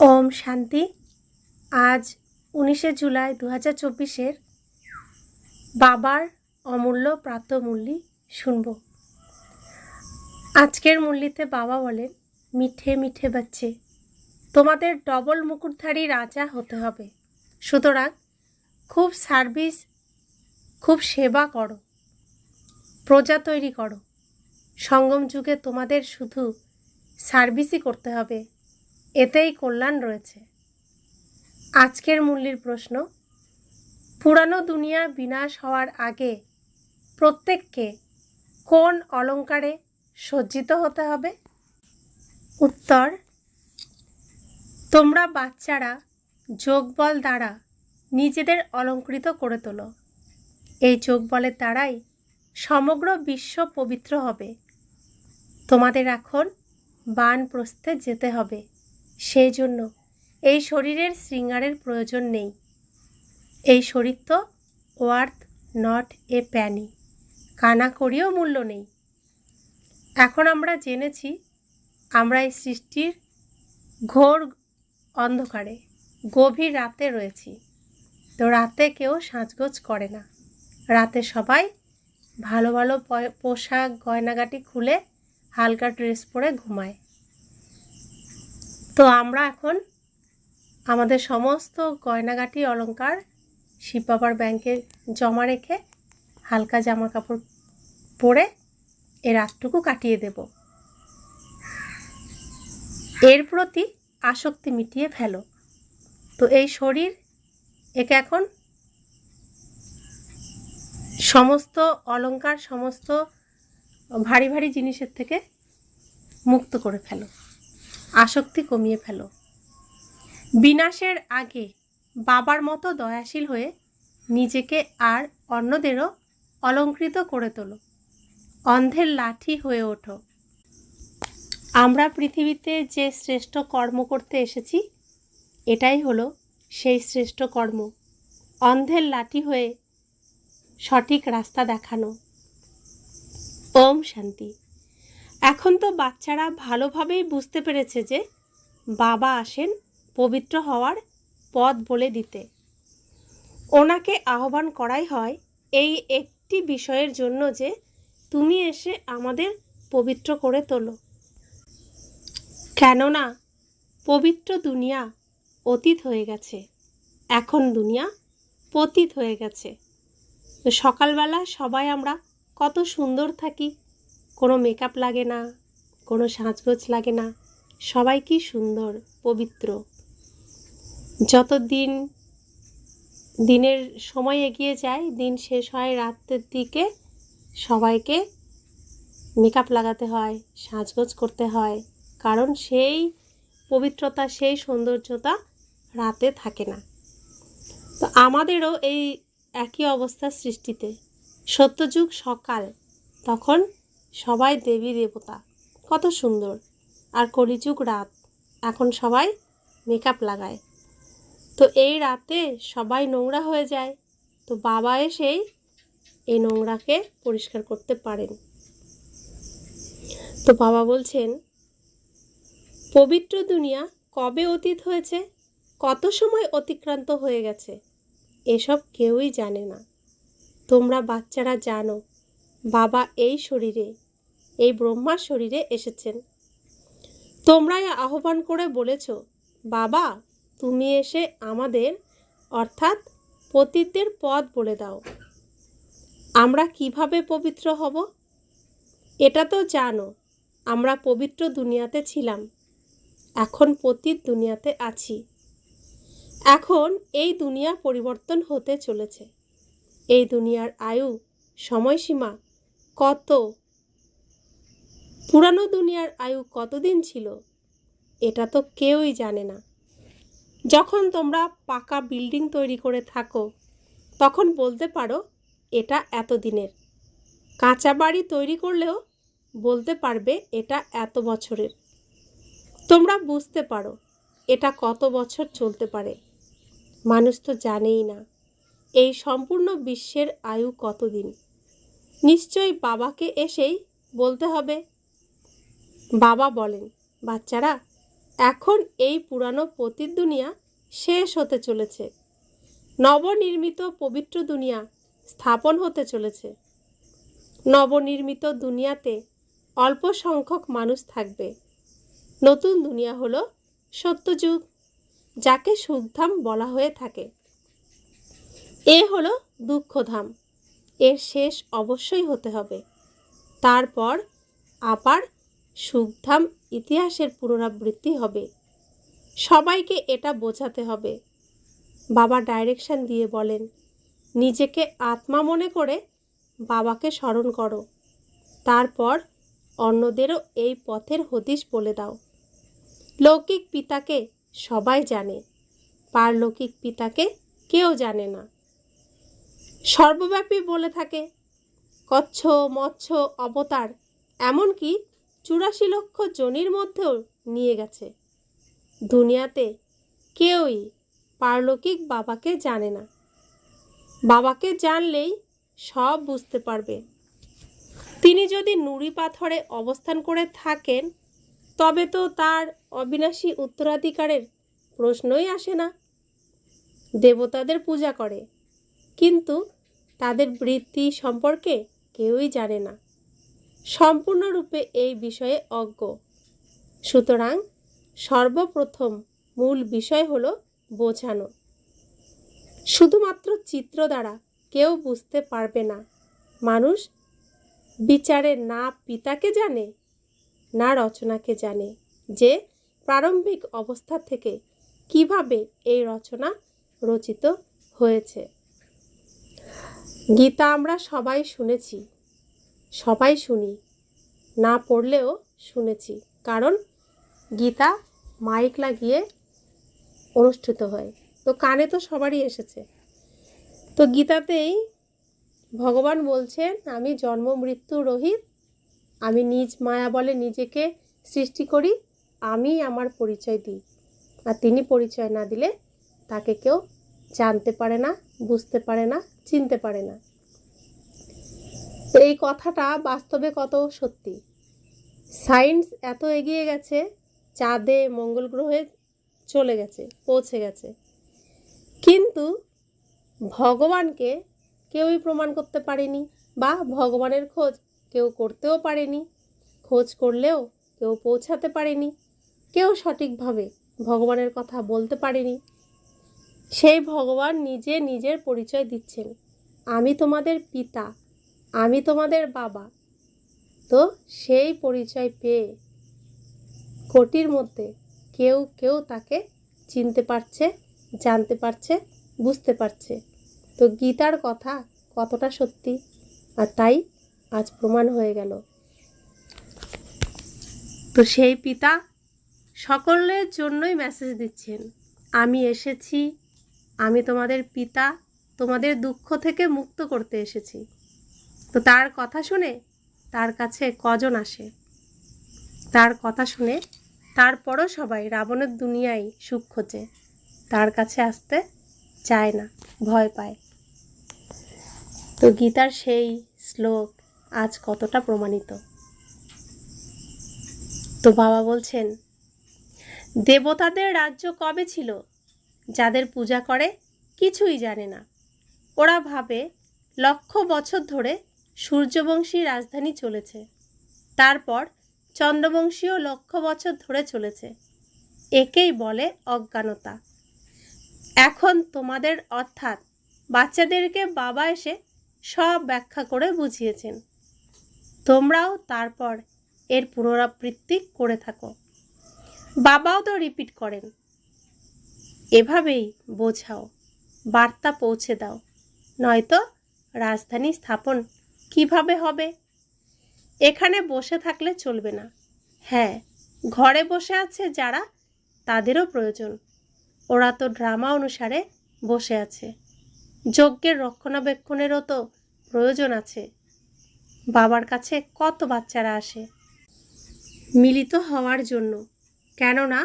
ওম শান্তি। আজ 19শে জুলাই 2024 বাবার অমূল্য প্রাতঃমূল্যি শুনব। আজকের মূল্যিতে বাবা বলেন, মিঠে মিঠে বাচ্চে, তোমাদের ডবল মুকুটধারী রাজা হতে হবে। সুতরাং খুব সার্ভিস, খুব সেবা করো, প্রজা তৈরি করো। সঙ্গম যুগে তোমাদের শুধু সার্ভিসই করতে হবে, এতেই কল্যাণ রয়েছে। আজকের মূল্যের প্রশ্ন, পুরানো দুনিয়া বিনাশ হওয়ার আগে প্রত্যেককে কোন অলঙ্কারে সজ্জিত হতে হবে? উত্তর, তোমরা বাচ্চারা যোগবল দ্বারা নিজেদের অলঙ্কৃত করে তোলো। এই যোগবলের দ্বারাই সমগ্র বিশ্ব পবিত্র হবে। তোমাদের এখন বানপ্রস্থে যেতে হবে, সেই জন্য এই শরীরের শৃঙ্গারের প্রয়োজন নেই। এই শরীর তো ওয়ার্থ নট এ প্যানি, কানা করিও মূল্য নেই। এখন আমরা জেনেছি আমরা এই সৃষ্টির ঘোর অন্ধকারে গভীর রাতে রয়েছি। তো রাতে কেউ সাজগোজ করে না, রাতে সবাই ভালো ভালো পোশাক গয়নাগাটি খুলে হালকা ড্রেস পরে ঘুমায়। তো আমরা এখন আমাদের সমস্ত গয়নাগাটি অলংকার শিব বাবার ব্যাংকে জমা রেখে হালকা জামা কাপড় পরে এ রাতটুকু কাটিয়ে দেব। এর প্রতি আসক্তি মিটিয়ে ফেলো। তো এই শরীর, একে এখন সমস্ত অলংকার, সমস্ত ভারী ভারী জিনিসের থেকে মুক্ত করে ফেলো, আসক্তি কমিয়ে ফেলো। বিনাশের আগে বাবার মতো দয়াশীল হয়ে নিজেকে আর অন্যদেরও অলংকৃত করে তোলো। অন্ধের লাঠি হয়ে ওঠো। আমরা পৃথিবীতে যে শ্রেষ্ঠ কর্ম করতে এসেছি, এটাই হলো সেই শ্রেষ্ঠ কর্ম, অন্ধের লাঠি হয়ে সঠিক রাস্তা দেখানো। ওম শান্তি। এখন তো বাচ্চারা ভালোভাবেই বুঝতে পেরেছে যে বাবা আসেন পবিত্র হওয়ার পথ বলে দিতে। ওনাকে আহ্বান করাই হয় এই একটি বিষয়ের জন্য যে তুমি এসে আমাদের পবিত্র করে তোলো। কেননা পবিত্র দুনিয়া অতীত হয়ে গেছে, এখন দুনিয়া পতিত হয়ে গেছে। তো সকালবেলা সবাই আমরা কত সুন্দর থাকি, কোনো মেকআপ লাগে না, কোনো সাজগোজ লাগে না, সবাই কি সুন্দর পবিত্র। যত দিনের সময় এগিয়ে যায়, দিন শেষ হয় রাতের দিকে, সবাইকে মেকআপ লাগাতে হয়, সাজগোজ করতে হয়, কারণ সেই পবিত্রতা, সেই সৌন্দর্যতা রাতে থাকে না। তো আমাদেরও এই একই অবস্থা সৃষ্টিতে। সত্যযুগ সকাল, তখন সবাই দেবী দেবতা, কত সুন্দর। আর কলিযুগ রাত, এখন সবাই মেকআপ লাগায়। তো এই রাতে সবাই নোংরা হয়ে যায়। তো বাবা এসেই এই নোংরাকে পরিষ্কার করতে পারেন। তো বাবা বলছেন, পবিত্র দুনিয়া কবে অতীত হয়েছে, কত সময় অতিক্রান্ত হয়ে গেছে, এসব কেউই জানে না। তোমরা বাচ্চারা জানো বাবা এই শরীরে, এই ব্রহ্মার শরীরে এসেছেন। তোমরাই আহ্বান করে বলেছ, বাবা তুমি এসে আমাদের অর্থাৎ পতিতদের পথ বলে দাও। আমরা কিভাবে পবিত্র হব? এটা তো জানো আমরা পবিত্র দুনিয়াতে ছিলাম, এখন পতিত দুনিয়াতে আছি। এখন এই দুনিয়া পরিবর্তন হতে চলেছে। এই দুনিয়ার আয়ু সময়সীমা কত, পুরানো দুনিয়ার আয়ু কতদিন ছিল, এটা তো কেউই জানে না। যখন তোমরা পাকা বিল্ডিং তৈরি করে থাকো, তখন বলতে পারো এটা এত দিনের। কাঁচা বাড়ি তৈরি করলেও বলতে পারবে এটা এত বছরের। তোমরা বুঝতে পারো এটা কত বছর চলতে পারে। মানুষ তো জানেই না এই সম্পূর্ণ বিশ্বের আয়ু কতদিন। নিশ্চয়ই বাবাকে এসেই বলতে হবে। বাবা বলেন, বাচ্চারা এখন এই পুরানো পতিত দুনিয়া শেষ হতে চলেছে, নবনির্মিত পবিত্র দুনিয়া স্থাপন হতে চলেছে। নবনির্মিত দুনিয়াতে অল্প সংখ্যক মানুষ থাকবে। নতুন দুনিয়া হলো সত্যযুগ, যাকে সুখধাম বলা হয়ে থাকে। এ হলো দুঃখধাম, এর শেষ অবশ্যই হতে হবে। তারপর আবার সুখধাম ইতিহাসের পুনরাবৃত্তি হবে। সবাইকে এটা বোঝাতে হবে। বাবা ডাইরেকশন দিয়ে বলেন, নিজেকে আত্মা মনে করে বাবাকে স্মরণ করো। তারপর অন্যদেরও এই পথের হদিশ বলে দাও। লৌকিক পিতাকে সবাই জানে, পারলৌকিক পিতাকে কেউ জানে না। সর্বব্যাপী বলে থাকে, কচ্ছ মৎস্য অবতার এমনকি 84 লক্ষ জনির মধ্যেও নিয়ে গেছে। দুনিয়াতে কেউই পারলৌকিক বাবাকে জানে না। বাবাকে জানলেই সব বুঝতে পারবে। তিনি যদি নুড়ি পাথরে অবস্থান করে থাকেন, তবে তো তার অবিনাশী উত্তরাধিকারের প্রশ্নই আসে না। দেবতাদের পূজা করে, কিন্তু তাদের বৃত্তি সম্পর্কে কেউই জানে না, সম্পূর্ণরূপে এই বিষয়ে অজ্ঞ। সুতরাং সর্বপ্রথম মূল বিষয় হলো বোঝানো। শুধুমাত্র চিত্র দ্বারা কেউ বুঝতে পারবে না। মানুষ বিচারে না পিতাকে জানে, না রচনাকে জানে, যে প্রারম্ভিক অবস্থা থেকে কিভাবে এই রচনা রচিত হয়েছে। গীতা আমরা সবাই শুনেছি, সবাই শুনি, না পড়লেও শুনেছি, কারণ গীতা মাইক লাগিয়ে অনুষ্ঠিত হয়, তো কানে তো সবারই এসেছে। তো গীতাতেই ভগবান বলছেন, আমি জন্ম মৃত্যু রহিত, আমি নিজ মায়া বলে নিজেকে সৃষ্টি করি, আমি আমার পরিচয় দিই, আর তিনি পরিচয় না দিলে তাকে কেউ জানতে পারে না, বুঝতে পারে না, চিনতে পারে না। এই কথাটা বাস্তবে কত সত্যি। সায়েন্স এত এগিয়ে গেছে, চাঁদে মঙ্গল গ্রহে চলে গেছে, পৌঁছে গেছে, কিন্তু ভগবানকে কেউই প্রমাণ করতে পারেনি, বা ভগবানের খোঁজ কেউ করতেও পারেনি। খোঁজ করলেও কেউ পৌঁছাতে পারেনি, কেউ সঠিকভাবে ভগবানের কথা বলতে পারেনি। সেই ভগবান নিজে নিজের পরিচয় দিচ্ছেন, আমি তোমাদের পিতা, আমি তোমাদের বাবা। তো সেই পরিচয় পেয়ে কোটির মধ্যে কেউ কেউ তাকে চিনতে পারছে, জানতে পারছে, বুঝতে পারছে। তো গীতার কথা কতটা সত্যি, আর তাই আজ প্রমাণ হয়ে গেল। তো সেই পিতা সকলের জন্যই মেসেজ দিচ্ছেন, আমি এসেছি, আমি তোমাদের পিতা, তোমাদের দুঃখ থেকে মুক্ত করতে এসেছি। তো তার কথা শুনে তার কাছে কজন আসে? তার কথা শুনে তারপরও সবাই রাবণের দুনিয়ায় সুখ খোঁজে, তার কাছে আসতে চায় না, ভয় পায়। তো গীতার সেই শ্লোক আজ কতটা প্রমাণিত। তো বাবা বলছেন, দেবতাদের রাজ্য কবে ছিল? যাদের পূজা করে কিছুই জানে না। ওরা ভাবে লক্ষ বছর ধরে সূর্যবংশী রাজধানী চলেছে, তারপর চন্দ্রবংশীয় লক্ষ বছর ধরে চলেছে। একেই বলে অজ্ঞানতা। এখন তোমাদের অর্থাৎ বাচ্চাদেরকে বাবা এসে সব ব্যাখ্যা করে বুঝিয়েছেন। তোমরাও তারপর এর পুনরাবৃত্তি করে থাকো। বাবাও তো রিপিট করেন। এভাবেই বোঝাও, বার্তা পৌঁছে দাও, নয়তো রাজধানী স্থাপন কিভাবে হবে? এখানে বসে থাকলে চলবে না। হ্যাঁ, ঘরে বসে আছে যারা, তাদেরও প্রয়োজন। ওরা তো ড্রামা অনুসারে বসে আছে। যজ্ঞের রক্ষণাবেক্ষণেরও তো প্রয়োজন আছে। বাবার কাছে কত বাচ্চারা আসে মিলিত হওয়ার জন্য, কেননা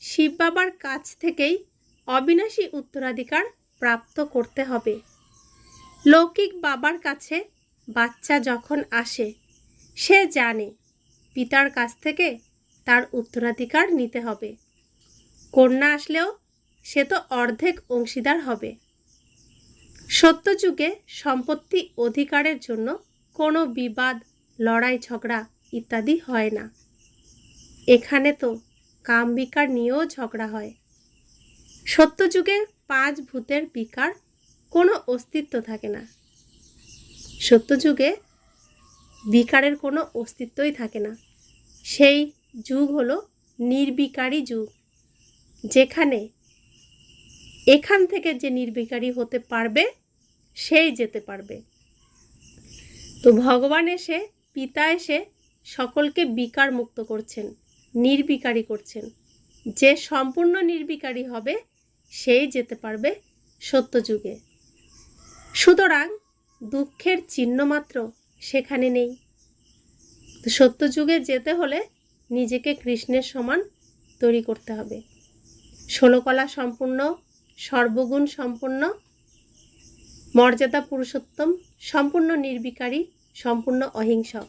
শিব বাবার কাছ থেকেই অবিনাশী উত্তরাধিকার প্রাপ্ত করতে হবে। লৌকিক বাবার কাছে বাচ্চা যখন আসে, সে জানে পিতার কাছ থেকে তার উত্তরাধিকার নিতে হবে। কন্যা আসলেও সে তো অর্ধেক অংশীদার হবে। সত্যযুগে সম্পত্তি অধিকারের জন্য কোনো বিবাদ, লড়াই ঝগড়া ইত্যাদি হয় না। এখানে তো কাম বিকার নিয়েও ঝগড়া হয়। সত্যযুগে 5 ভূতের বিকার কোনো অস্তিত্ব থাকে না। সত্যযুগে বিকারের কোনো অস্তিত্বই থাকে না। সেই যুগ হলো নির্বিকারী যুগ, যেখানে এখান থেকে যে নির্বিকারী হতে পারবে সেই যেতে পারবে। তো ভগবান এসে, পিতা এসে সকলকে বিকার মুক্ত করছেন, নির্বিকারী করছেন। যে সম্পূর্ণ নির্বিকারী হবে সেই যেতে পারবে সত্যযুগে। সুতরাং দুঃখের চিহ্ন মাত্র সেখানে নেই। তো সত্যযুগে যেতে হলে নিজেকে কৃষ্ণের সমান তৈরি করতে হবে। 16 কলা সম্পূর্ণ, সর্বগুণ সম্পন্ন, মর্যাদা পুরুষোত্তম, সম্পূর্ণ নির্বিকারী, সম্পূর্ণ অহিংসক।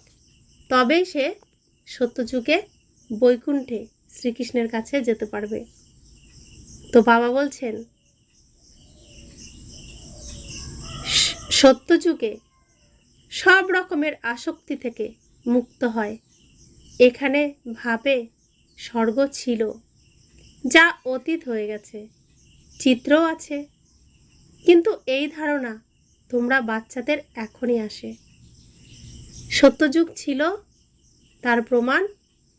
তবেই সে সত্যযুগে বৈকুণ্ঠে শ্রীকৃষ্ণের কাছে যেতে পারবে। তো বাবা বলছেন, সত্যযুগে সব রকমের আসক্তি থেকে মুক্ত হয়। এখানে ভাবে স্বর্গ ছিল, যা অতীত হয়ে গেছে। চিত্রও আছে, কিন্তু এই ধারণা তোমরা বাচ্চাদের এখনই আসে। সত্যযুগ ছিল, তার প্রমাণ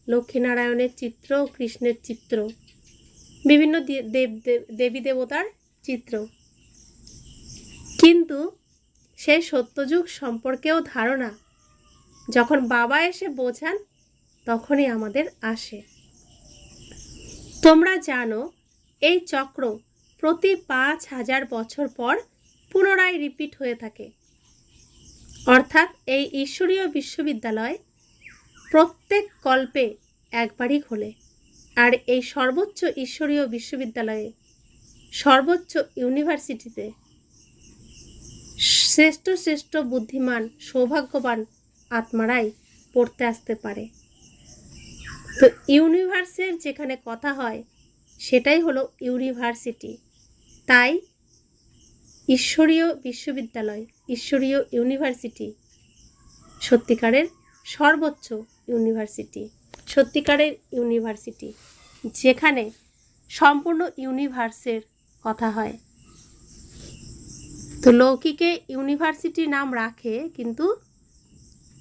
লক্ষ্মীনারায়ণের চিত্র, কৃষ্ণের চিত্র, বিভিন্ন দেবী দেবতার চিত্র। কিন্তু সেই সত্যযুগ সম্পর্কেও ধারণা যখন বাবা এসে বোঝান তখনই আমাদের আসে। তোমরা জানো এই চক্র প্রতি 5000 বছর পর পুনরায় রিপিট হয়ে থাকে। অর্থাৎ এই ঈশ্বরীয় বিশ্ববিদ্যালয় প্রত্যেক কল্পে একবারই খোলে। আর এই সর্বোচ্চ ঈশ্বরীয় বিশ্ববিদ্যালয়ে, সর্বোচ্চ ইউনিভার্সিটিতে শ্রেষ্ঠ শ্রেষ্ঠ বুদ্ধিমান, সৌভাগ্যবান আত্মারাই পড়তে আসতে পারে। তো ইউনিভার্সের যেখানে কথা হয় সেটাই হলো ইউনিভার্সিটি। তাই ঈশ্বরীয় বিশ্ববিদ্যালয়, ঈশ্বরীয় ইউনিভার্সিটি সত্যিকারের সর্বোচ্চ ইউনিভার্সিটি, সত্যিকারের ইউনিভার্সিটি, যেখানে সম্পূর্ণ ইউনিভার্সের কথা হয়। তো লৌকিকে ইউনিভার্সিটি নাম রাখে, কিন্তু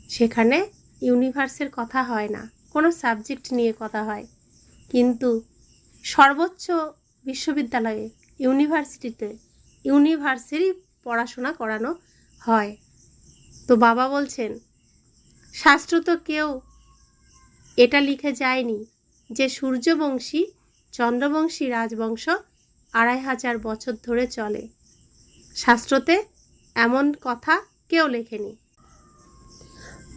সেখানে ইউনিভার্সের কথা হয় না, কোনো সাবজেক্ট নিয়ে কথা হয়। কিন্তু সর্বোচ্চ বিশ্ববিদ্যালয়ে, ইউনিভার্সিটিতে ইউনিভার্সেরই পড়াশোনা করানো হয়। তো বাবা বলছেন, শাস্ত্র তো কেউ এটা লিখে যায়নি যে সূর্যবংশী, চন্দ্রবংশী রাজবংশ 2500 বছর ধরে চলে। শাস্ত্রতে এমন কথা কেউ লেখেনি।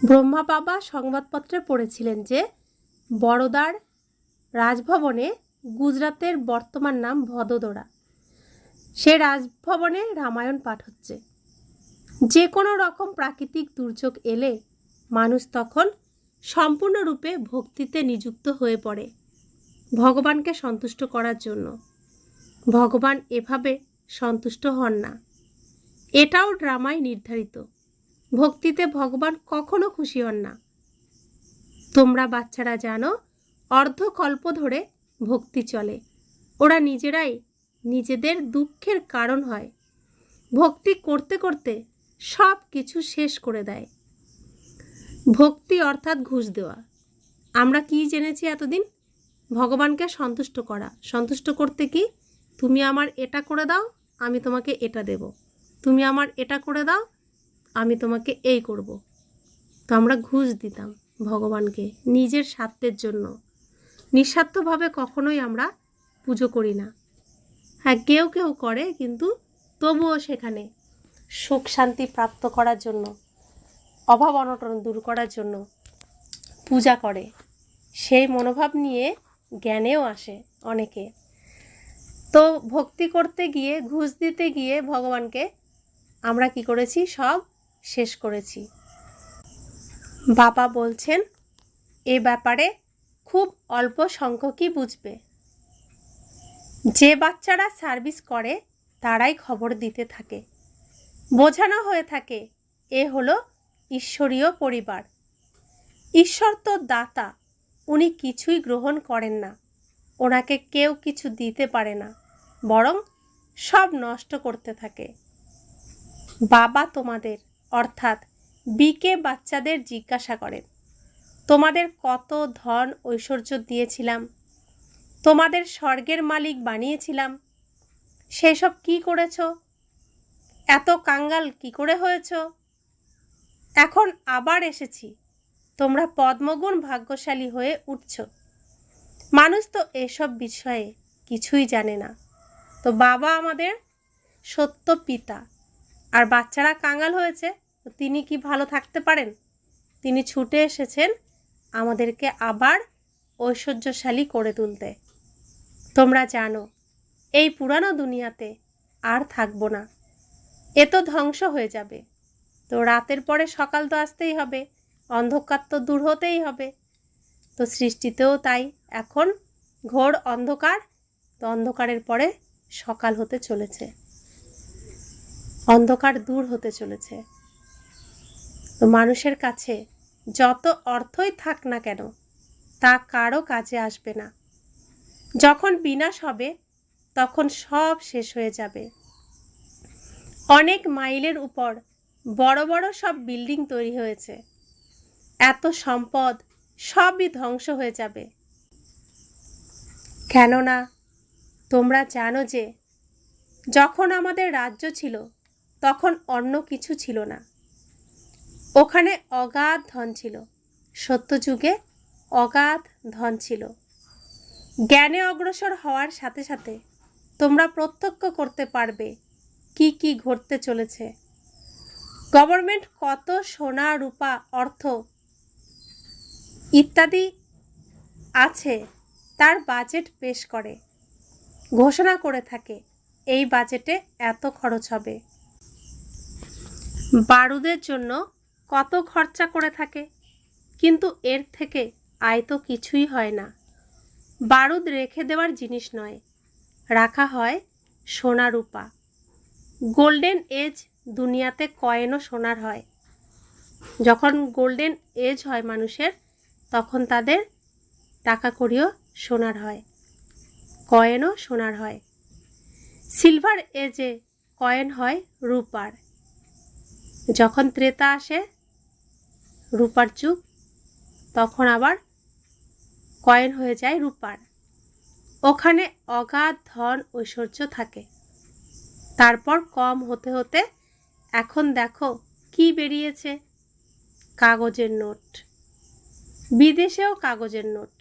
ব্রহ্মা বাবা সংবাদপত্রে পড়েছিলেন যে বড়োদার রাজভবনে, গুজরাতের বর্তমান নাম ভদোদরা, সে রাজভবনে রামায়ণ পাঠ হচ্ছে। যে কোনো রকম প্রাকৃতিক দুর্যোগ এলে মানুষ তখন সম্পূর্ণরূপে ভক্তিতে নিযুক্ত হয়ে পড়ে ভগবানকে সন্তুষ্ট করার জন্য। ভগবান এভাবে সন্তুষ্ট হন না, এটাও ড্রামায় নির্ধারিত। ভক্তিতে ভগবান কখনো খুশি হন না। তোমরা বাচ্চারা জানো, অর্ধকল্প ধরে ভক্তি চলে। ওরা নিজেরাই নিজেদের দুঃখের কারণ হয়। ভক্তি করতে করতে সব কিছু শেষ করে দেয়। ভক্তি অর্থাৎ ঘুষ দেওয়া। আমরা কি জেনেছি এতদিন? ভগবানকে সন্তুষ্ট করা। সন্তুষ্ট করতে কি? তুমি আমার এটা করে দাও, আমি তোমাকে এটা দেব। তুমি আমার এটা করে দাও, আমি তোমাকে এই করব। তো আমরা ঘুষ দিতাম ভগবানকে নিজের স্বার্থের জন্য। নিঃস্বার্থভাবে কখনোই আমরা পুজো করি না। হ্যাঁ, কেউ কেউ করে, কিন্তু তবুও সেখানে সুখ শান্তি প্রাপ্ত করার জন্য, অভাব অনটন দূর করার জন্য পূজা করে। সেই মনোভাব নিয়ে জ্ঞানেও আসে অনেকে। তো ভক্তি করতে গিয়ে, ঘুষ দিতে গিয়ে ভগবানকে আমরা কি করেছি? সব শেষ করেছি। বাবা বলছেন, এ ব্যাপারে খুব অল্প সংখ্যকই বুঝবে। যে বাচ্চারা সার্ভিস করে তারাই খবর দিতে থাকে, বোঝানো হয়ে থাকে এ হলো ঈশ্বরীয় পরিবার। ঈশ্বর তো দাতা, উনি কিছুই গ্রহণ করেন না, ওনাকে কেউ কিছু দিতে পারে না, বরং সব নষ্ট করতে থাকে। বাবা তোমাদের অর্থাৎ বিকে বাচ্চাদের জিজ্ঞাসা করেন, তোমাদের কত ধন ঐশ্বর্য দিয়েছিলাম, তোমাদের স্বর্গের মালিক বানিয়েছিলাম, সেসব কি করেছ? এত কাঙ্গাল কি করে হয়েছ? এখন আবার এসেছি, তোমরা পদ্মগুণ ভাগ্যশালী হয়ে উঠছ। মানুষ তো এসব বিষয়ে কিছুই জানে না। তো বাবা আমাদের সত্য পিতা, আর বাচ্চারা কাঙ্গাল হয়েছে, তো তিনি কি ভালো থাকতে পারেন? তিনি ছুটে এসেছেন আমাদেরকে আবার ঐশ্বর্যশালী করে তুলতে। তোমরা জানো এই পুরানো দুনিয়াতে আর থাকবো না, এ তো ধ্বংস হয়ে যাবে। তো রাতের পরে সকাল তো আসতেই হবে, অন্ধকার তো দূর হতেই হবে। তো সৃষ্টিতেও তাই, এখন ঘোর অন্ধকার, তো অন্ধকারের পরে সকাল হতে চলেছে, অন্ধকার দূর হতে চলেছে। তো মানুষের কাছে যত অর্থই থাক না কেন, তা কারো কাজে আসবে না। যখন বিনাশ হবে তখন সব শেষ হয়ে যাবে। অনেক মাইলের উপর বড় বড় সব বিল্ডিং তৈরি হয়েছে, এত সম্পদ সবই ধ্বংস হয়ে যাবে। কেননা তোমরা জানো যে যখন আমাদের রাজ্য ছিল তখন অন্য কিছু ছিল না, ওখানে অগাধ ধন ছিল, সত্যযুগে অগাধ ধন ছিল। জ্ঞানে অগ্রসর হওয়ার সাথে সাথে তোমরা প্রত্যক্ষ করতে পারবে কি কি ঘটতে চলেছে। গভর্নমেন্ট কত সোনা রূপা অর্থ ইত্যাদি আছে তার বাজেট পেশ করে, ঘোষণা করে থাকে এই বাজেটে এত খরচ হবে। বারুদের জন্য কত খরচা করে থাকে, কিন্তু এর থেকে আয় তো কিছুই হয় না। বারুদ রেখে দেওয়ার জিনিস নয়, রাখা হয় সোনা রূপা। গোল্ডেন এজ দুনিয়াতে কয়েনও সোনার হয়। যখন গোল্ডেন এজ হয় মানুষের, তখন তাদের টাকা কড়িও সোনার হয়, কয়েনও সোনার হয়। সিলভার এজে কয়েন হয় রূপার। যখন ত্রেতা আসে, রূপার যুগ, তখন আবার কয়েন হয়ে যায় রূপার। ওখানে অগাধ ধন ঐশ্বর্য থাকে। তারপর কম হতে হতে এখন দেখো কি বেরিয়েছে, কাগজের নোট। বিদেশেও কাগজের নোট।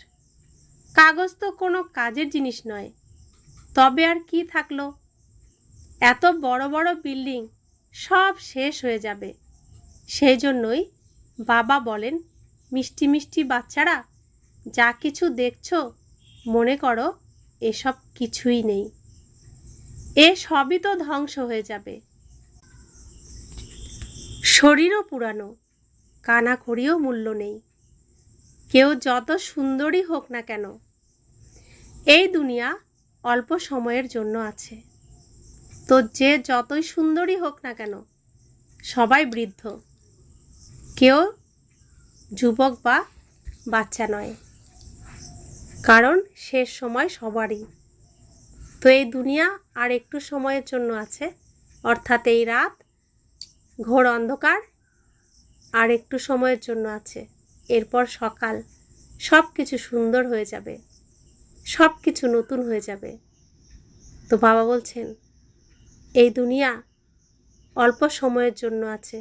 কাগজ তো কোনো কাজের জিনিস নয়, তবে আর কি থাকলো? এত বড় বড় বিল্ডিং সব শেষ হয়ে যাবে। সেই জন্যই বাবা বলেন, মিষ্টি মিষ্টি বাচ্চারা, যা কিছু দেখছো মনে করো এসব কিছুই নেই, এ সবই তো ধ্বংস হয়ে যাবে। শরীরও পুরানো, কানাকড়িও মূল্য নেই। কেউ যত সুন্দরী হোক না কেন, এই দুনিয়া অল্প সময়ের জন্য আছে। তো যে যতই সুন্দরী হোক না কেন, সবাই বৃদ্ধ, কেউ যুবক বা বাচ্চা নয়, কারণ শেষ সময় সবারই। তো এই দুনিয়া আর একটু সময়ের জন্য আছে, অর্থাৎ এই রাত ঘোর অন্ধকার আর একটু সময়ের জন্য আছে। এরপর সকাল, সব কিছু সুন্দর হয়ে যাবে, সব কিছু নতুন হয়ে যাবে। তো বাবা বলছেন এই দুনিয়া অল্প সময়ের জন্য আছে,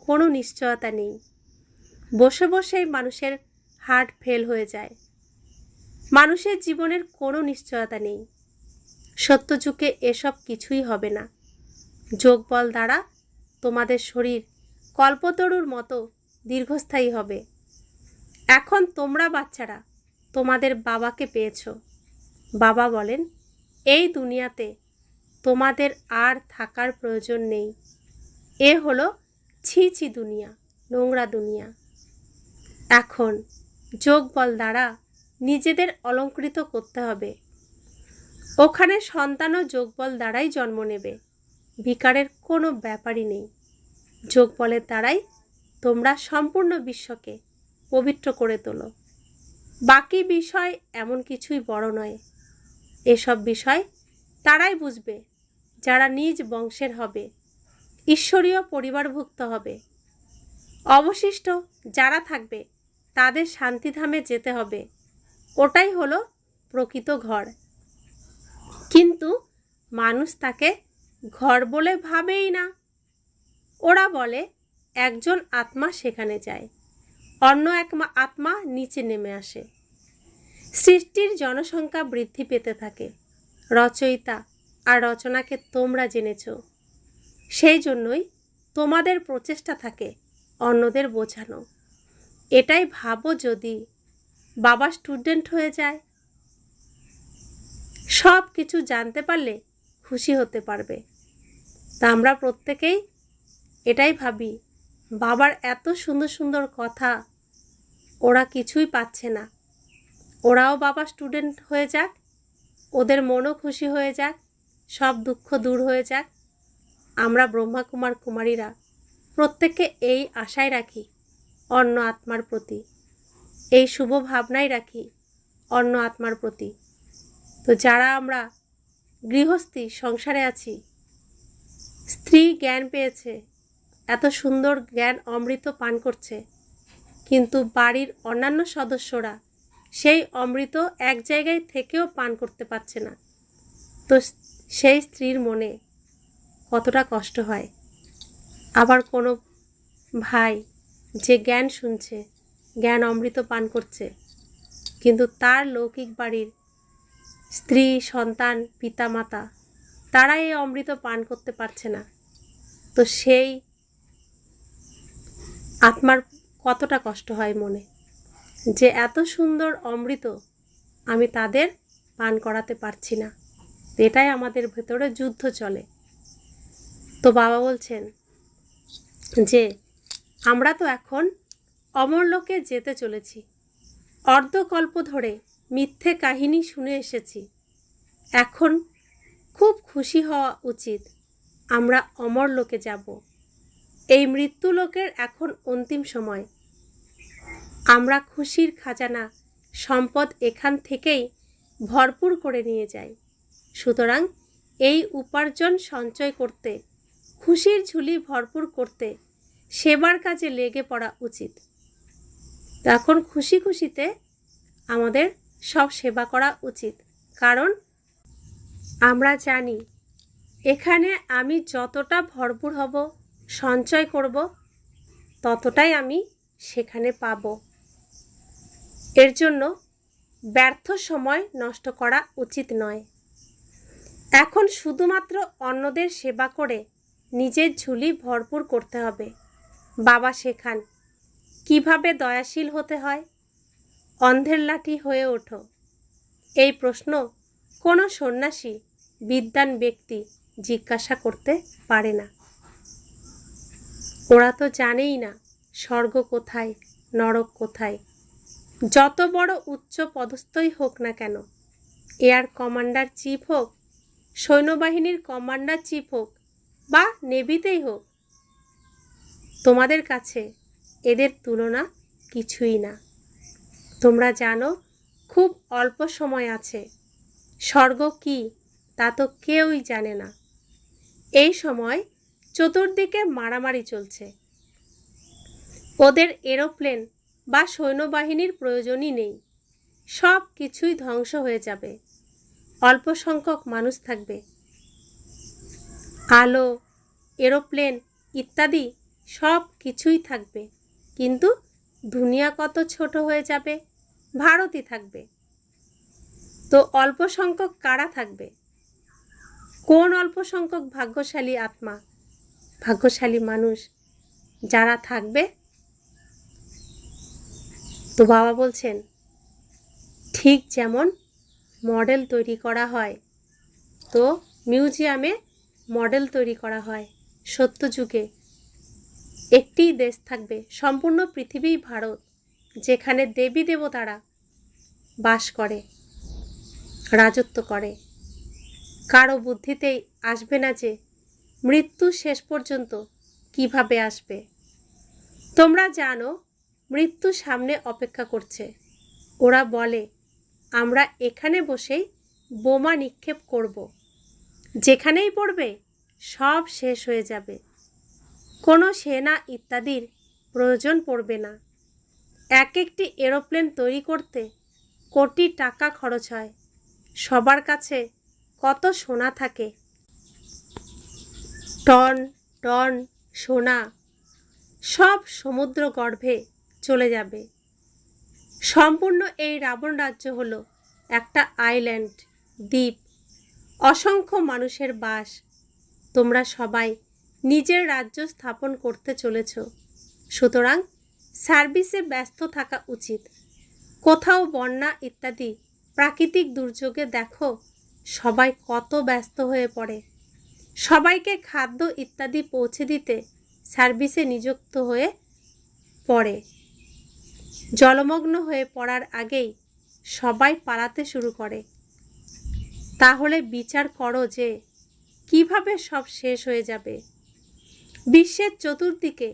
কোনো নিশ্চয়তা নেই। বসে বসেই মানুষের হার্ট ফেল হয়ে যায়। মানুষের জীবনের কোনো নিশ্চয়তা নেই। সত্যযুগে এসব কিছুই হবে না। যোগবল দ্বারা তোমাদের শরীর কল্পতরুর মতো দীর্ঘস্থায়ী হবে। এখন তোমরা বাচ্চারা তোমাদের বাবাকে পেয়েছ। বাবা বলেন এই দুনিয়াতে তোমাদের আর থাকার প্রয়োজন নেই। এ হলো ছি ছি দুনিয়া, নোংরা দুনিয়া। এখন যোগবল দ্বারা নিজেদের অলঙ্কৃত করতে হবে। ওখানে সন্তানও যোগবল দ্বারাই জন্ম নেবে, বিকারের কোনো ব্যাপারই নেই। যোগবলের দ্বারাই তোমরা সম্পূর্ণ বিশ্বকে পবিত্র করে তোলো। বাকি বিষয় এমন কিছুই বড় নয়। এসব বিষয় তারাই বুঝবে যারা নিজ বংশের হবে, ঈশ্বরীয় পরিবারভুক্ত হবে। অবশিষ্ট যারা থাকবে তাদের শান্তিধামে যেতে হবে, ওটাই হলো প্রকৃত ঘর। কিন্তু মানুষ তাকে ঘর বলে ভাবেই না। ওরা বলে একজন আত্মা সেখানে যায়, অন্য এক আত্মা নিচে নেমে আসে। সৃষ্টির জনসংখ্যা বৃদ্ধি পেতে থাকে। রচয়িতা আর রচনাকে তোমরা জেনেছ, সেই জন্যই তোমাদের প্রচেষ্টা থাকে অন্যদের বোঝানো। এটাই ভাবো, যদি বাবা স্টুডেন্ট হয়ে যায়, সব কিছু জানতে পারলে খুশি হতে পারবে। তা আমরা প্রত্যেকেই এটাই ভাবি, বাবার এত সুন্দর সুন্দর কথা, ওরা কিছুই পাচ্ছে না, ওরাও বাবা স্টুডেন্ট হয়ে যাক, ওদের মনও খুশি হয়ে যাক, সব দুঃখ দূর হয়ে যাক। আমরা ব্রহ্মাকুমার কুমারীরা প্রত্যেককে এই আশায় রাখি অন্য আত্মার প্রতি, এই শুভ ভাবনাই রাখি অন্য আত্মার প্রতি। তো যারা আমরা গৃহস্থী সংসারে আছি, স্ত্রী জ্ঞান পেয়েছে, এত সুন্দর জ্ঞান অমৃত পান করছে, কিন্তু বাড়ির অন্যান্য সদস্যরা সেই অমৃত এক জায়গায় থেকেও পান করতে পারছে না, তো সেই স্ত্রীর মনে কতটা কষ্ট হয়। আবার কোনো ভাই যে জ্ঞান শুনছে, জ্ঞান অমৃত পান করছে, কিন্তু তার লৌকিক বাড়ির স্ত্রী, সন্তান, পিতা মাতা তারা এই অমৃত পান করতে পারছে না, তো সেই আত্মার কতটা কষ্ট হয় মনে, যে এত সুন্দর অমৃত আমি তাদের পান করাতে পারছি না। এটাই আমাদের ভেতরে যুদ্ধ চলে। তো বাবা বলছেন যে আমরা তো এখন অমরলোকে যেতে চলেছি। অর্ধকল্প ধরে মিথ্যে কাহিনী শুনে এসেছি, এখন খুব খুশি হওয়া উচিত, আমরা অমরলোকে যাব। এই মৃত্যুলোকের এখন অন্তিম সময়। আমরা খুশির খাজানা সম্পদ এখান থেকেই ভরপুর করে নিয়ে যাই। সুতরাং এই উপার্জন সঞ্চয় করতে, খুশির ঝুলি ভরপুর করতে সেবার কাজে লেগে পড়া উচিত। তখন খুশি খুশিতে আমাদের সব সেবা করা উচিত, কারণ আমরা জানি এখানে আমি যতটা ভরপুর হব, সঞ্চয় করব, ততটাই আমি সেখানে পাব। এর জন্য ব্যর্থ সময় নষ্ট করা উচিত নয়। এখন শুধুমাত্র অন্যদের সেবা করে নিজের ঝুলি ভরপুর করতে হবে। বাবা শেখান কিভাবে দয়াশীল হতে হয়। অন্ধের লাঠি হয়ে ওঠো, এই প্রশ্ন কোনো সন্ন্যাসী, বিদ্বান ব্যক্তি জিজ্ঞাসা করতে পারে না। ওরা তো জানেই না স্বর্গ কোথায়, নরক কোথায়। যত বড় উচ্চ পদস্থই হোক না কেন, এয়ার কমান্ডার চিফ হোক, সৈন্যবাহিনীর কমান্ডার চিফ হোক, বা নেভিতেই হোক, তোমাদের কাছে এদের তুলনা কিছুই না। তোমরা জানো খুব অল্প সময় আছে। স্বর্গ কি তা তো কেউই জানে না। এই সময় চতুর্দিকে মারামারি চলছে। ওদের এরোপ্লেন বা সৈন্যবাহিনীর প্রয়োজনই নেই, সব কিছুই ধ্বংস হয়ে যাবে। অল্প সংখ্যক মানুষ থাকবে। আলো, এরোপ্লেন ইত্যাদি সব কিছুই থাকবে, কিন্তু দুনিয়া কত ছোট হয়ে যাবে, ভারতই থাকবে। তো অল্প সংখ্যক কারা থাকবে? কোন অল্প সংখ্যক ভাগ্যশালী আত্মা, ভাগ্যশালী মানুষ যারা থাকবে? তো বাবা বলছেন, ঠিক যেমন মডেল তৈরি করা হয়, তো মিউজিয়ামে মডেল তৈরি করা হয়, সত্যযুগে একটিই দেশ থাকবে, সম্পূর্ণ পৃথিবী ভারত, যেখানে দেবী দেবতারা বাস করে, রাজত্ব করে। কারো বুদ্ধিতেই আসবে না যে মৃত্যু শেষ পর্যন্ত কিভাবে আসবে। তোমরা জানো মৃত্যু সামনে অপেক্ষা করছে। ওরা বলে আমরা এখানে বসেই বোমা নিক্ষেপ করব, যেখানেই পড়বে সব শেষ হয়ে যাবে। কোনো সেনা ইত্যাদির প্রয়োজন পড়বে না। এক একটি এরোপ্লেন তৈরি করতে কোটি টাকা খরচ হয়। সবার কাছে কত সোনা থাকে, টন টন সোনা সব সমুদ্র গর্ভে চলে যাবে। সম্পূর্ণ এই রাবণ রাজ্য হলো একটা আইল্যান্ড, দ্বীপ, অসংখ্য মানুষের বাস। তোমরা সবাই নিজের রাজ্য স্থাপন করতে চলেছ, সুতরাং সার্ভিসে ব্যস্ত থাকা উচিত। কোথাও বন্যা ইত্যাদি প্রাকৃতিক দুর্যোগে দেখো সবাই কত ব্যস্ত হয়ে পড়ে। সবাইকে খাদ্য ইত্যাদি পৌঁছে দিতে সার্ভিসে নিযুক্ত হয়ে পড়ে। জলমগ্ন হয়ে পড়ার আগেই সবাই পালাতে শুরু করে। তাহলে বিচার করো যে কিভাবে সব শেষ হয়ে যাবে। বিশ্বের চতুর্দিকে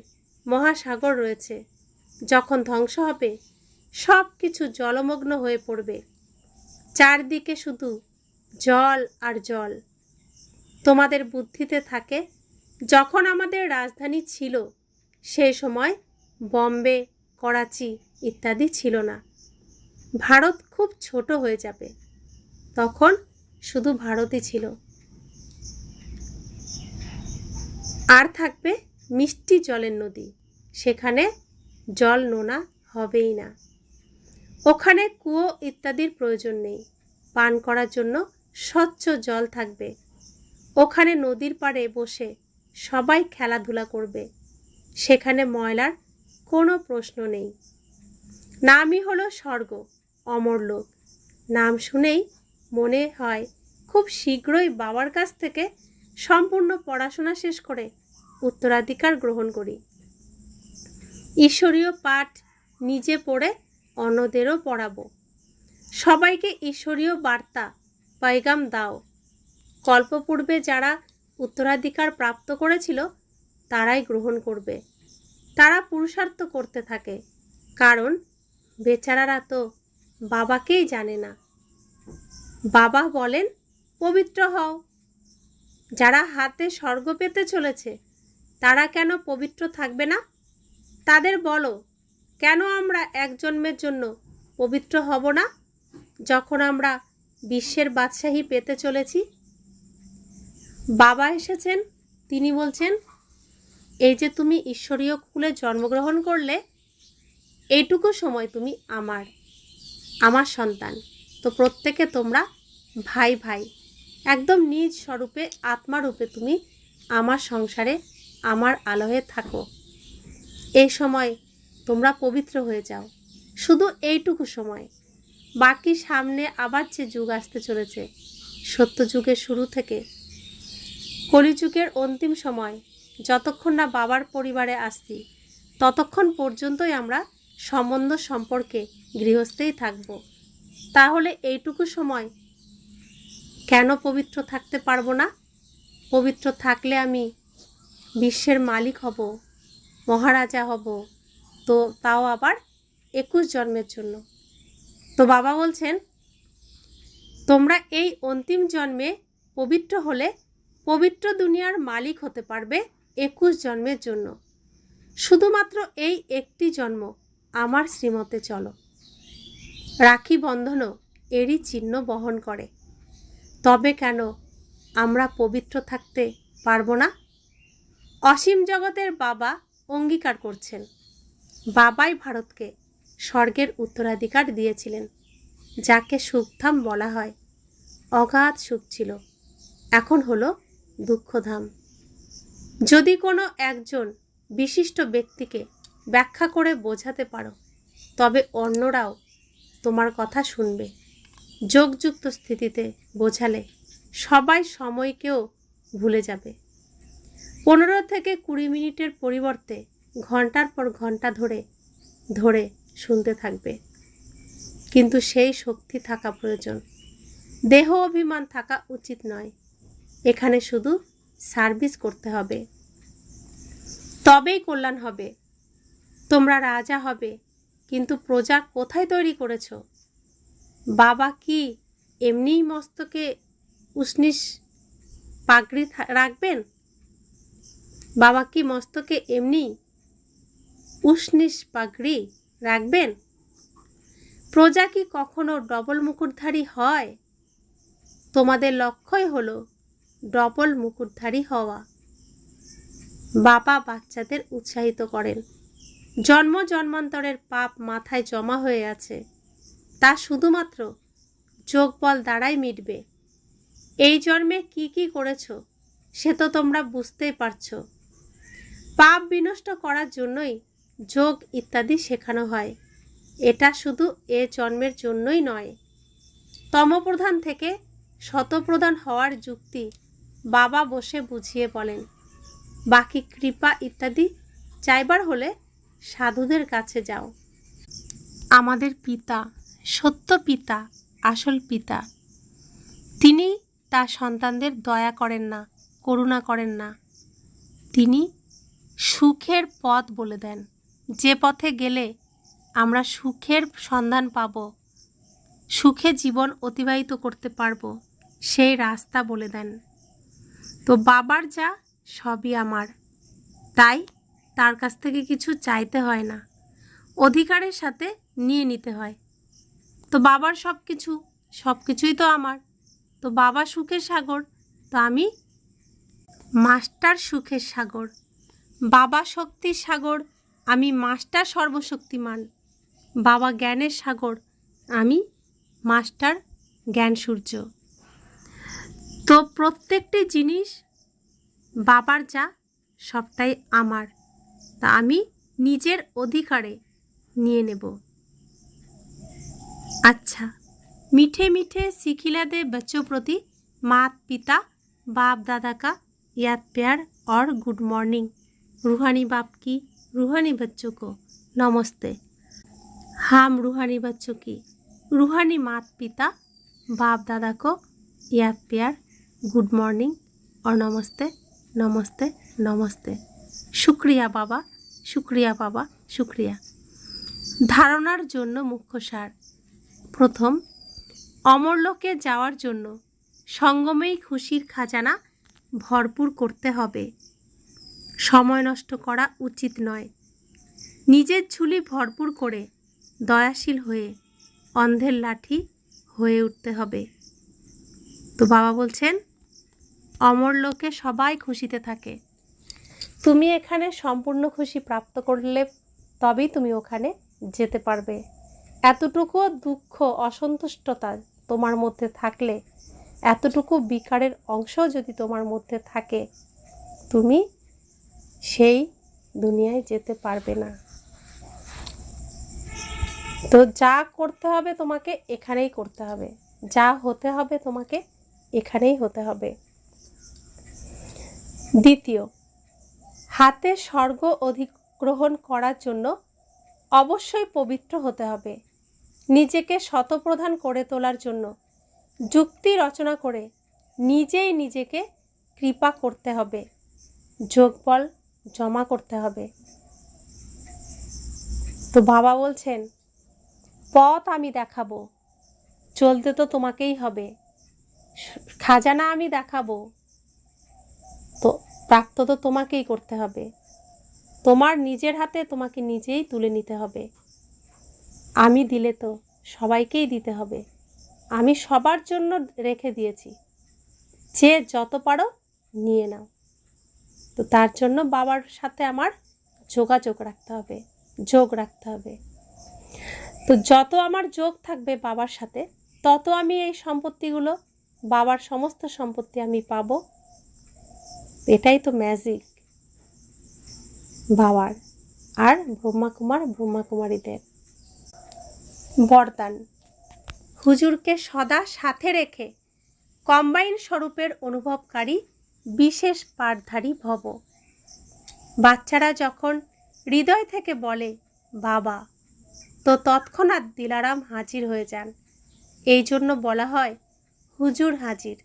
মহাসাগর রয়েছে। যখন ধ্বংস হবে সব কিছু জলমগ্ন হয়ে পড়বে। চারদিকে শুধু জল আর জল। তোমাদের বুদ্ধিতে থাকে যখন আমাদের রাজধানী ছিল সেই সময় বম্বে, করাচি ইত্যাদি ছিল না। ভারত খুব ছোট হয়ে যাবে। তখন শুধু ভারতই ছিল। আর থাকবে মিষ্টি জলের নদী। সেখানে জল নোনা হবেই না। ওখানে কুয়ো ইত্যাদির প্রয়োজন নেই। পান করার জন্য স্বচ্ছ জল থাকবে। ওখানে নদীর পাড়ে বসে সবাই খেলাধুলা করবে। সেখানে ময়লার কোনো প্রশ্ন নেই। নামই হলো স্বর্গ, অমরলোক। নাম শুনেই মনে হয় খুব শীঘ্রই বাবার কাছ থেকে সম্পূর্ণ পড়াশোনা শেষ করে উত্তরাধিকার গ্রহণ করি। ঈশ্বরীয় পাঠ নিজে পড়ে অন্যদেরও পড়াবো। সবাইকে ঈশ্বরীয় বার্তা পয়গাম দাও। কল্পপূর্বে যারা উত্তরাধিকার প্রাপ্ত করেছিল তারাই গ্রহণ করবে। তারা পুরুষার্থ করতে থাকে, কারণ বেচারারা তো বাবাকেই জানে না। বাবা বলেন পবিত্র হও। যারা হাতে স্বর্গ পেতে চলেছে তারা কেন পবিত্র থাকবে না? তাদের বলো কেন আমরা এক জন্মের জন্য পবিত্র হব না, যখন আমরা বিশ্বের বাদশাহী পেতে চলেছি। বাবা এসেছেন, তিনি বলছেন এই যে তুমি ঈশ্বরীয় কুলে জন্মগ্রহণ করলে, এইটুকু সময় তুমি আমার সন্তান। তো প্রত্যেকে তোমরা ভাই ভাই, একদম নিজ স্বরূপে আত্মারূপে তুমি আমার সংসারে আমার আলোহে থাকো। এই সময় তোমরা পবিত্র হয়ে যাও, শুধু এইটুকু সময়। বাকি সামনে আবার যে যুগ আসতে চলেছে, সত্যযুগের শুরু থেকে কলিযুগের অন্তিম সময়, যতক্ষণ না বাবার পরিবারে আসছি ততক্ষণ পর্যন্তই আমরা সম্বন্ধ সম্পর্কে গৃহস্থেই থাকব। তাহলে এইটুকু সময় কেন পবিত্র থাকতে পারবো না? পবিত্র থাকলে আমি বিশ্বের মালিক হব, মহারাজা হব, তো তাও আবার 21 জন্মের জন্য। তো বাবা বলছেন তোমরা এই অন্তিম জন্মে পবিত্র হলে পবিত্র দুনিয়ার মালিক হতে পারবে 21 জন্মের জন্য। শুধুমাত্র এই একটি জন্ম আমার শ্রীমতে চলো। রাখি বন্ধনও এরই চিহ্ন বহন করে। তবে কেন আমরা পবিত্র থাকতে পারবো না? অসীম জগতের বাবা অঙ্গীকার করছেন। বাবাই ভারতকে স্বর্গের উত্তরাধিকার দিয়েছিলেন, যাকে সুখধাম বলা হয়। অগাধ সুখ ছিল, এখন হলো দুঃখধাম। যদি কোনো একজন বিশিষ্ট ব্যক্তিকে ব্যাখ্যা করে বোঝাতে পারো, তবে অন্যরাও তোমার কথা শুনবে। যোগযুক্ত স্থিতিতে বোঝালে সবাই সময়কেও ভুলে যাবে। 15 থেকে 20 মিনিটের পরিবর্তে ঘন্টার পর ঘন্টা ধরে ধরে শুনতে থাকবে। কিন্তু সেই শক্তি থাকা প্রয়োজন। দেহ অভিমান থাকা উচিত নয়। এখানে শুধু সার্ভিস করতে হবে, তবেই কল্যাণ হবে। তোমরা রাজা হবে, কিন্তু প্রজা কোথায় তৈরি করেছ? বাবা কি এমনিই মস্তকে উষ্ণিস পাগড়ি রাখবেন? বাবা কি মস্তকে এমনি উষ্ণিস পাগড়ি রাখবেন? প্রজা কি কখনো ডবল মুকুটধারী হয়? তোমাদের লক্ষ্যই হলো ডবল মুকুটধারী হওয়া। বাবা বাচ্চাদের উৎসাহিত করেন। জন্ম জন্মান্তরের পাপ মাথায় জমা হয়ে আছে, তা শুধুমাত্র যোগবল দ্বারাই মিটবে। এই জন্মে কি কি করেছ সে তো তোমরা বুঝতেই পারছো। পাপ বিনষ্ট করার জন্যই যোগ ইত্যাদি শেখানো হয়। এটা শুধু এ জন্মের জন্যই নয়। তমপ্রধান থেকে শতপ্রধান হওয়ার যুক্তি বাবা বসে বুঝিয়ে বলেন। বাকি কৃপা ইত্যাদি চাইবার হলে সাধুদের কাছে যাও। আমাদের পিতা, সত্য পিতা, আসল পিতা, তিনি তার সন্তানদের দয়া করেন না, করুণা করেন না। তিনি সুখের পথ বলে দেন। যে পথে গেলে আমরা সুখের সন্ধান পাব, সুখে জীবন অতিবাহিত করতে পারবো, সেই রাস্তা বলে দেন। তো বাবার যা সবই আমার, তাই তার কাছ থেকে কিছু চাইতে হয় না, অধিকারের সাথে নিয়ে নিতে হয়। তো বাবার সব কিছুই তো আমার। তো বাবা সুখের সাগর, তো আমি মাস্টার সুখের সাগর। বাবা শক্তির সাগর, আমি মাস্টার সর্বশক্তিমান। বাবা জ্ঞানের সাগর, আমি মাস্টার জ্ঞান সূর্য। তো প্রত্যেকটি জিনিস বাবার যা সবটাই আমার, তা আমি নিজের অধিকারে নিয়ে নেব। अच्छा, मीठे मीठे सिखिला दे बच्चों प्रति मात पिता बाप दादा का याद प्यार और गुड मॉर्निंग। रूहानी बाप की रूहानी बच्चों को नमस्ते। हम रूहानी बच्चों की रूहानी मात पिता बाप दादा को याद प्यार गुड मॉर्निंग और नमस्ते नमस्ते नमस्ते। शुक्रिया बाबा, शुक्रिया बाबा, शुक्रिया। धारणार जोन्नो मुख्य सार। प्रथम, अमरलोके जाওয়ার জন্য সঙ্গমেই খুশির খাজানা ভরপুর করতে হবে। সময় নষ্ট করা উচিত নয়। নিজের ঝুলি ভরপুর করে দয়াশীল হয়ে অন্ধের লাঠি হয়ে উঠতে হবে। তো বাবা বলছেন, অমরলোকে সবাই খুশিতে থাকে। তুমি এখানে সম্পূর্ণ খুশি প্রাপ্ত করলে তবেই তুমি ওখানে যেতে পারবে। এতটুকু দুঃখ অসন্তুষ্টতা তোমার মধ্যে থাকলে, এতটুকু বিকারের অংশ যদি তোমার মধ্যে থাকে, তুমি সেই দুনিয়ায় যেতে পারবে না। তো যা করতে হবে তোমাকে এখানেই করতে হবে, যা হতে হবে তোমাকে এখানেই হতে হবে। দ্বিতীয়, হাতে স্বর্গ অধিগ্রহণ করার জন্য অবশ্যই পবিত্র হতে হবে। নিজেকে শতপ্রধান করে তোলার জন্য যুক্তি রচনা করে নিজেই নিজেকে কৃপা করতে হবে, যোগবল জমা করতে হবে। তো বাবা বলছেন, পথ আমি দেখাবো, চলতে তো তোমাকেই হবে। খাজানা আমি দেখাবো, তো প্রাপ্ত তো তোমাকেই করতে হবে। তোমার নিজের হাতে তোমাকে নিজেই তুলে নিতে হবে। আমি দিলে তো সবাইকেই দিতে হবে। আমি সবার জন্য রেখে দিয়েছি, যে যত পারো নিয়ে নাও। তো তার জন্য বাবার সাথে আমার যোগাযোগ রাখতে হবে, যোগ রাখতে হবে। তো যত আমার যোগ থাকবে বাবার সাথে, তত আমি এই সম্পত্তিগুলো, বাবার সমস্ত সম্পত্তি আমি পাবো। এটাই তো ম্যাজিক বাবার আর ব্রহ্মাকুমার ব্রহ্মাকুমারীদের। বরদান, হুজুরকে সদা সাথে রেখে কম্বাইন স্বরূপের অনুভবকারী বিশেষ পাঠধারী ভব। বাচ্চারা যখন হৃদয় থেকে বলে বাবা, তো তৎক্ষণাৎ দিলারাম হাজির হয়ে যান। এই জন্য বলা হয় হুজুর হাজির।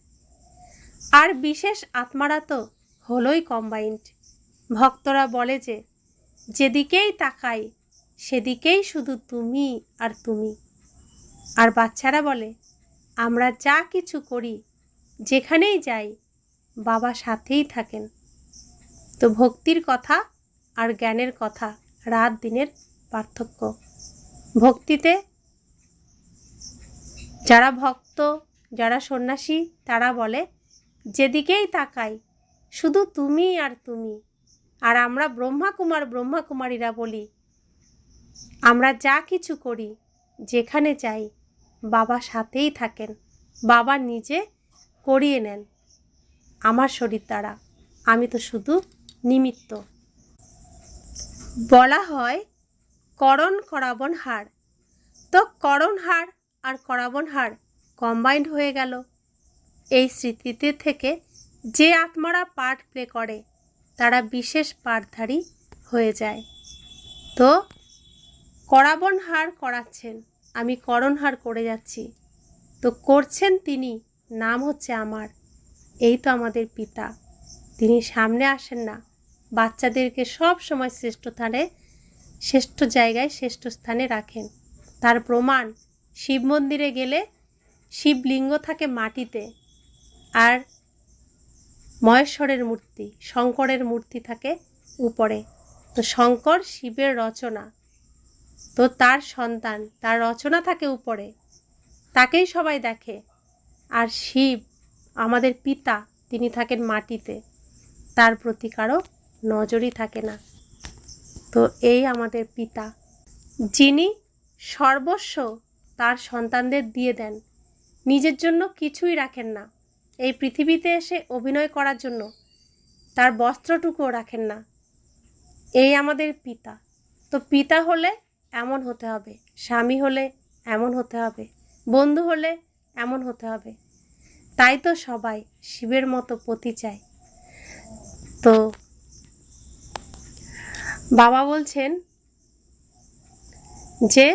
আর বিশেষ আত্মারা তো হলোই কম্বাইন্ড। ভক্তরা বলে যে যেদিকেই তাকাই সেদিকেই শুধু তুমি আর তুমি। আর বাচ্চারা বলে আমরা যা কিছু করি, যেখানেই যাই, বাবা সাথেই থাকেন। তো ভক্তির কথা আর জ্ঞানের কথা রাত দিনের পার্থক্য। ভক্তিতে যারা ভক্ত, যারা সন্ন্যাসী, তারা বলে যেদিকেই তাকাই শুধু তুমি আর তুমি। আর আমরা ব্রহ্মাকুমার ব্রহ্মাকুমারীরা বলি আমরা যা কিছু করি, যেখানে যাই, বাবা সাথেই থাকেন। বাবা নিজে করিয়ে নেন আমার শরীর দ্বারা, আমি তো শুধু নিমিত্ত। বলা হয় করণ করাবন হার। তো করণ হার আর করাবন হার কম্বাইন্ড হয়ে গেল। এই স্মৃতিতে থেকে যে আত্মারা পার্ট প্লে করে তারা বিশেষ পাঠধারী হয়ে যায়। তো করাবন হার করাচ্ছেন, আমি করণ হার করে যাচ্ছি। তো করছেন তিনি, নাম হচ্ছে আমার। এই তো আমাদের পিতা। তিনি সামনে আসেন না, বাচ্চাদেরকে সব সময় শ্রেষ্ঠ জায়গায় শ্রেষ্ঠ স্থানে রাখেন। তার প্রমাণ শিব মন্দিরে গেলে শিবলিঙ্গ থাকে মাটিতে, আর মহেশ্বরের মূর্তি, শঙ্করের মূর্তি থাকে উপরে। তো শঙ্কর শিবের রচনা, তো তার সন্তান, তার রচনা থাকে উপরে, তাকেই সবাই দেখে। আর শিব আমাদের পিতা, তিনি থাকেন মাটিতে, তার প্রতি কারো নজরই থাকে না। তো এই আমাদের পিতা, যিনি সর্বস্ব তার সন্তানদের দিয়ে দেন, নিজের জন্য কিছুই রাখেন না। এই পৃথিবীতে এসে অভিনয় করার জন্য তার বস্ত্রটুকুও রাখেন না। এই আমাদের পিতা। তো পিতা হলে এমন হতে হবে, স্বামী হলে এমন হতে হবে, বন্ধু হলে এমন হতে হবে। তাই তো সবাই শিবের মতো পতি চায়। তো বাবা বলছেন যে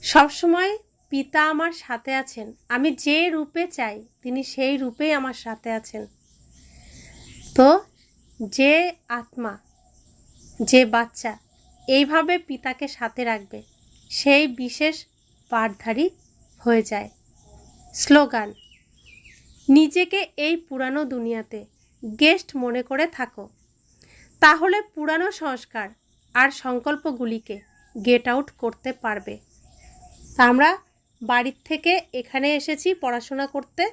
সবসময় পিতা আমার সাথে আছেন, আমি যে রূপে চাই তিনি সেই রূপেই আমার সাথে আছেন। তো যে আত্মা, যে বাচ্চা এইভাবে পিতাকে সাথে রাখবে, সেই বিশেষ পাঠধারী হয়ে যায়। স্লোগান, নিজেকে এই পুরানো দুনিয়াতে গেস্ট মনে করে থাকো, তাহলে পুরানো সংস্কার আর সংকল্পগুলিকে গেট আউট করতে পারবে। তা আমরা বাড়ির থেকে এখানে এসেছি পড়াশোনা করতে,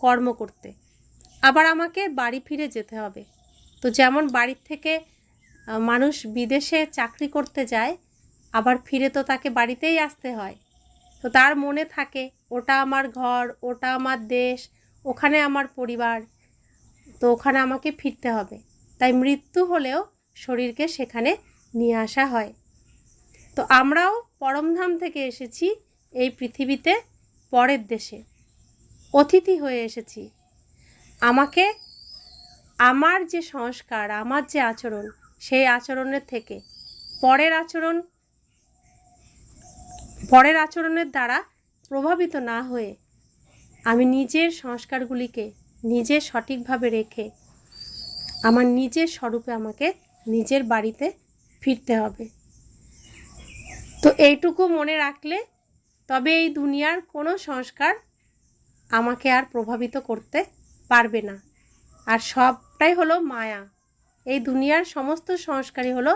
কর্ম করতে, আবার আমাকে বাড়ি ফিরে যেতে হবে। তো যেমন বাড়ির থেকে মানুষ বিদেশে চাকরি করতে যায়, আবার ফিরে তো তাকে বাড়িতেই আসতে হয়। তো তার মনে থাকে ওটা আমার ঘর, ওটা আমার দেশ, ওখানে আমার পরিবার, তো ওখানে আমাকে ফিরতে হবে। তাই মৃত্যু হলেও শরীরকে সেখানে নিয়ে আসা হয়। তো আমরাও পরমধাম থেকে এসেছি এই পৃথিবীতে পরের দেশে, অতিথি হয়ে এসেছি। আমাকে আমার যে সংস্কার, আমার যে আচরণ, সেই আচরণের থেকে পরের আচরণের দ্বারা প্রভাবিত না হয়ে আমি নিজের সংস্কারগুলিকে নিজে সঠিকভাবে রেখে আমার নিজের স্বরূপে আমাকে নিজের বাড়িতে ফিরতে হবে। তো এইটুকু মনে রাখলে তবে এই দুনিয়ার কোনো সংস্কার আমাকে আর প্রভাবিত করতে পারবে না। আর সবটাই হলো মায়া। এই দুনিয়ার সমস্ত সংস্কারই হলো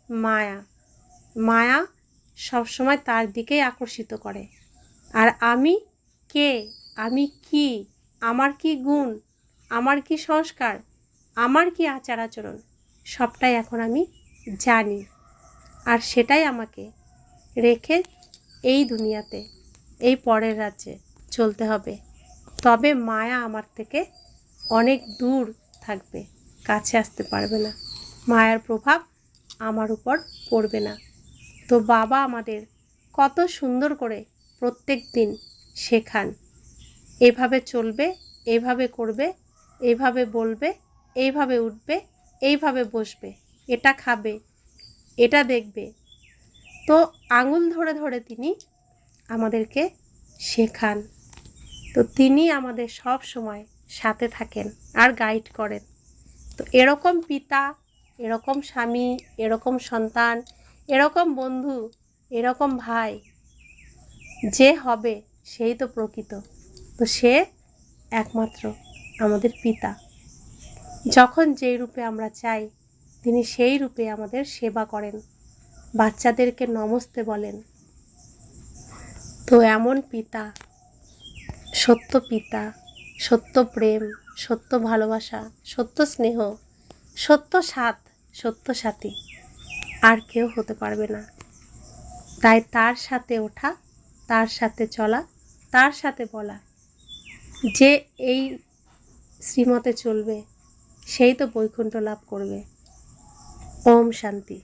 মায়া। মায়া সবসময় তার দিকেই আকর্ষিত করে। আর আমি কে, আমি কি, আমার কি গুণ, আমার কি সংস্কার, আমার কি আচার আচরণ, সবটাই এখন আমি জানি। আর সেটাই আমাকে রেখে এই দুনিয়াতে, এই পরের রাজ্যে চলতে হবে। তবে মায়া আমার থেকে অনেক দূর থাকবে, কাছে আসতে পারবে না, মায়ার প্রভাব আমার উপর পড়বে না। তো বাবা আমাদের কত সুন্দর করে প্রত্যেক দিন শেখান, এভাবে চলবে, এভাবে করবে, এভাবে বলবে, এইভাবে উঠবে, এইভাবে বসবে, এটা খাবে, এটা দেখবে। তো আঙুল ধরে ধরে তিনি আমাদেরকে শেখান। তো তিনি আমাদের সব সময় সাথে থাকেন আর গাইড করেন। তো এরকম পিতা, এরকম স্বামী, এরকম সন্তান, এরকম বন্ধু, এরকম ভাই যে হবে সেই তো প্রকৃত। তো সে একমাত্র আমাদের পিতা। যখন যেই রূপে আমরা চাই তিনি সেই রূপে আমাদের সেবা করেন, বাচ্চাদেরকে নমস্তে বলেন। তো এমন পিতা, সত্য পিতা, সত্য প্রেম, সত্য ভালোবাসা, সত্য স্নেহ, সত্য সাথ, সত্য সাথী আর কেউ হতে পারবে না। তাই তার সাথে ওঠা, তার সাথে চলা, তার সাথে বলা, যে এই শ্রীমতে চলবে সেই তো বৈকুণ্ঠ লাভ করবে। ওম শান্তি।